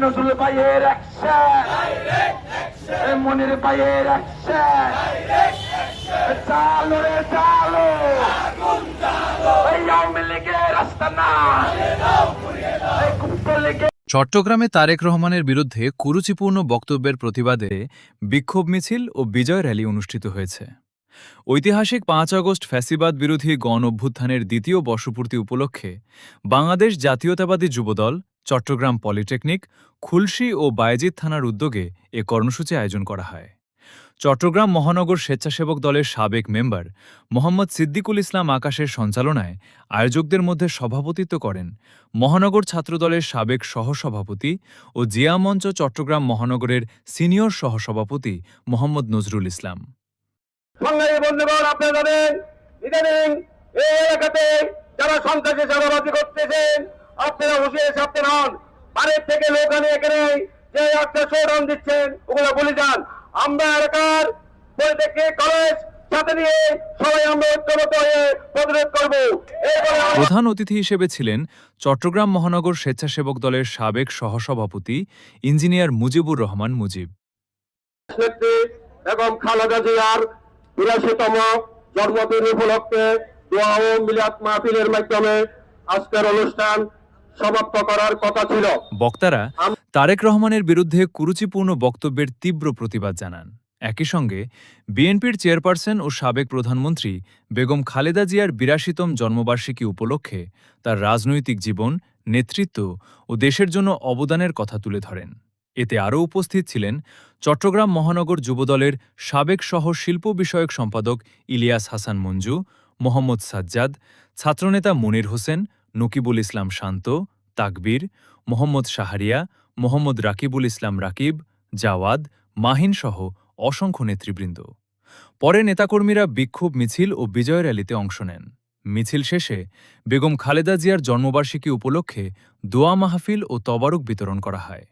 নজরুল ভাইয়ের অ্যাকশন, মনির ভাইয়ের অ্যাকশন, চালো রে চালো, এই আওয়ামী লীগের রাস্তা না, এই কুত্তলীগের। চট্টগ্রামে তারেক রহমানের বিরুদ্ধে কুরুচিপূর্ণ বক্তব্যের প্রতিবাদে বিক্ষোভ মিছিল ও বিজয় র্যালি অনুষ্ঠিত হয়েছে। ঐতিহাসিক ৫ আগস্ট ফ্যাসিবাদ বিরোধী গণ অভ্যুত্থানের দ্বিতীয় বর্ষপূর্তি উপলক্ষে বাংলাদেশ জাতীয়তাবাদী যুবদল, চট্টগ্রাম পলিটেকনিক, খুলশী ও বায়েজিদ থানার উদ্যোগে এ কর্মসূচি আয়োজন করা হয়। চট্টগ্রাম মহানগর স্বেচ্ছাসেবক দলের সাবেক মেম্বার মোহাম্মদ সিদ্দিকুল ইসলাম আকাশের সঞ্চালনায় আয়োজকদের মধ্যে সভাপতিত্ব করেন মহানগর ছাত্রদলের সাবেক সহসভাপতি ও জিয়া মঞ্চ চট্টগ্রাম মহানগরের সিনিয়র সহসভাপতি মোহাম্মদ নজরুল ইসলাম। সংগ্রামী বন্ধুগণ, আপনারা জানেন ইদানিং এই এলাকাতে যারা সন্ত্রাসী চাঁদাবাজি করতেছেন, আপনারা হুঁশিয়ার সাবধান হন। বাড়ির থেকে লোক আনে এখানে যে একটা শোডাউন দিচ্ছেন, ওগুলো বলে যান। আমরা এলাকার পলিটেকনিক কলেজ সাথে নিয়ে সবাই আমরা ঐক্যবদ্ধ হয়ে প্রতিরোধ করব। প্রধান অতিথি হিসেবে ছিলেন চট্টগ্রাম মহানগর স্বেচ্ছাসেবক দলের সাবেক সহসভাপতি ইঞ্জিনিয়ার মুজিবুর রহমান মুজিব। বেগম খালেদা জিয়ার ৮২তম জন্মদিন উপলক্ষে দোয়া ও মিলাদ মাহফিলের মাধ্যমে আজকের অনুষ্ঠান সমাপ্ত করার কথা ছিল। বক্তারা তারেক রহমানের বিরুদ্ধে কুরুচিপূর্ণ বক্তব্যের তীব্র প্রতিবাদ জানান। একই সঙ্গে বিএনপির চেয়ারপারসন ও সাবেক প্রধানমন্ত্রী বেগম খালেদা জিয়ার ৮২তম জন্মবার্ষিকী উপলক্ষে তার রাজনৈতিক জীবন, নেতৃত্ব ও দেশের জন্য অবদানের কথা তুলে ধরেন। এতে আরও উপস্থিত ছিলেন চট্টগ্রাম মহানগর যুবদলের সাবেক সহ শিল্প বিষয়ক সম্পাদক ইলিয়াস হাসান মঞ্জু, মোহাম্মদ সাজ্জাদ, ছাত্রনেতা মনির হোসেন, নকিবুল ইসলাম শান্ত, তাকবীর, মোহাম্মদ শাহরিয়া, মোহাম্মদ রাকিবুল ইসলাম রাকিব, জাওয়াদ, মাহিনসহ অসংখ্য নেতৃবৃন্দ। পরে নেতাকর্মীরা বিক্ষোভ মিছিল ও বিজয় র্যালিতে অংশ নেন। মিছিল শেষে বেগম খালেদা জিয়ার জন্মবার্ষিকী উপলক্ষে দোয়া মাহফিল ও তবারক বিতরণ করা হয়।